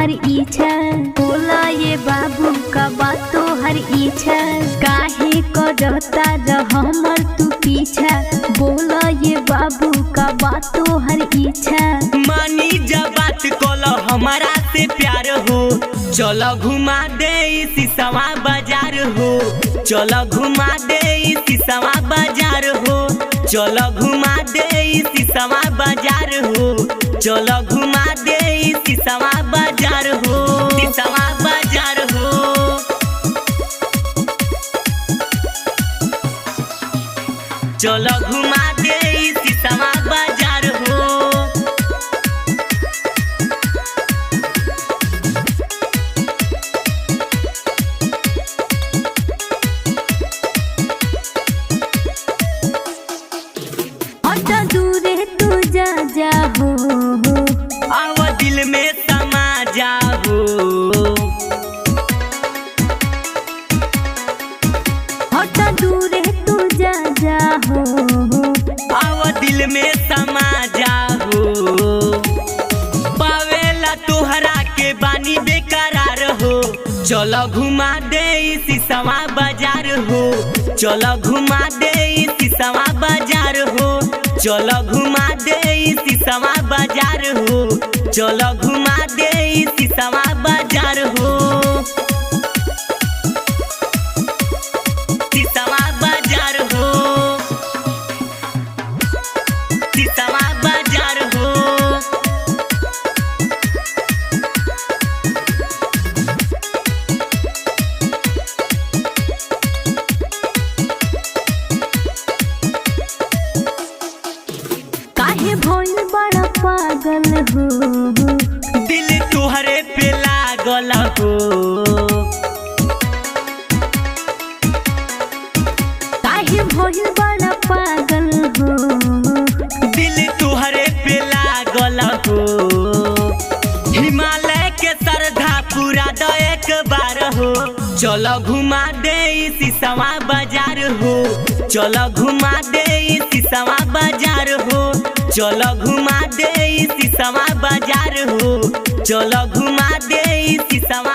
तोहर इच्छा, बोला ये बाबू का बात तोहर इच्छा, काहे करता रह हमर तू पीछा, बोला ये बाबू का बात तोहर इच्छा। मानी जब बात कोलो हमारा से प्यार हो, चलो घुमा दे सिसवा बाजार हो, चलो घुमा दे सिसवा बाजार हो, चलो घुमा दे सिसवा बाजार हो, चलो घुमा दे सिसवा बाजार हो, सिसवा बाजार हो। चलो घुमा दे सिसवा बाजार हो। हटा दूरे तू जा जा हो, आओ दिल में समा जाओ, हटा दूरे तू जा जा हो, आओ दिल में समा जाओ। पावेला तोहरा के बानी बेकरार हो, चलो घुमा दे सिसवा बाजार हो, चलो घुमा दे सिसवा बाजार हो, चलो घुमा दे सिसवा बाजार हो, चलो घुमा दे सिसवा बाजार हो। सिसवा बाजार हो, सिसवा बाजार हो। काहे भइल बड़ा पागल हो, दिल तुहरे पे लागल हो, काहे भइल बड़ा पागल हो, दिल तुहरे पे लागल हो। हिमालय के श्रद्धा पूरा दो एक बार हो, चलो घुमा दे सिसवा बाजार हो, चलो घुमा दे सिसवा बाजार हो, चलो घुमा दे सिसवा बाजार हो, चलो घुमा दे सिसवा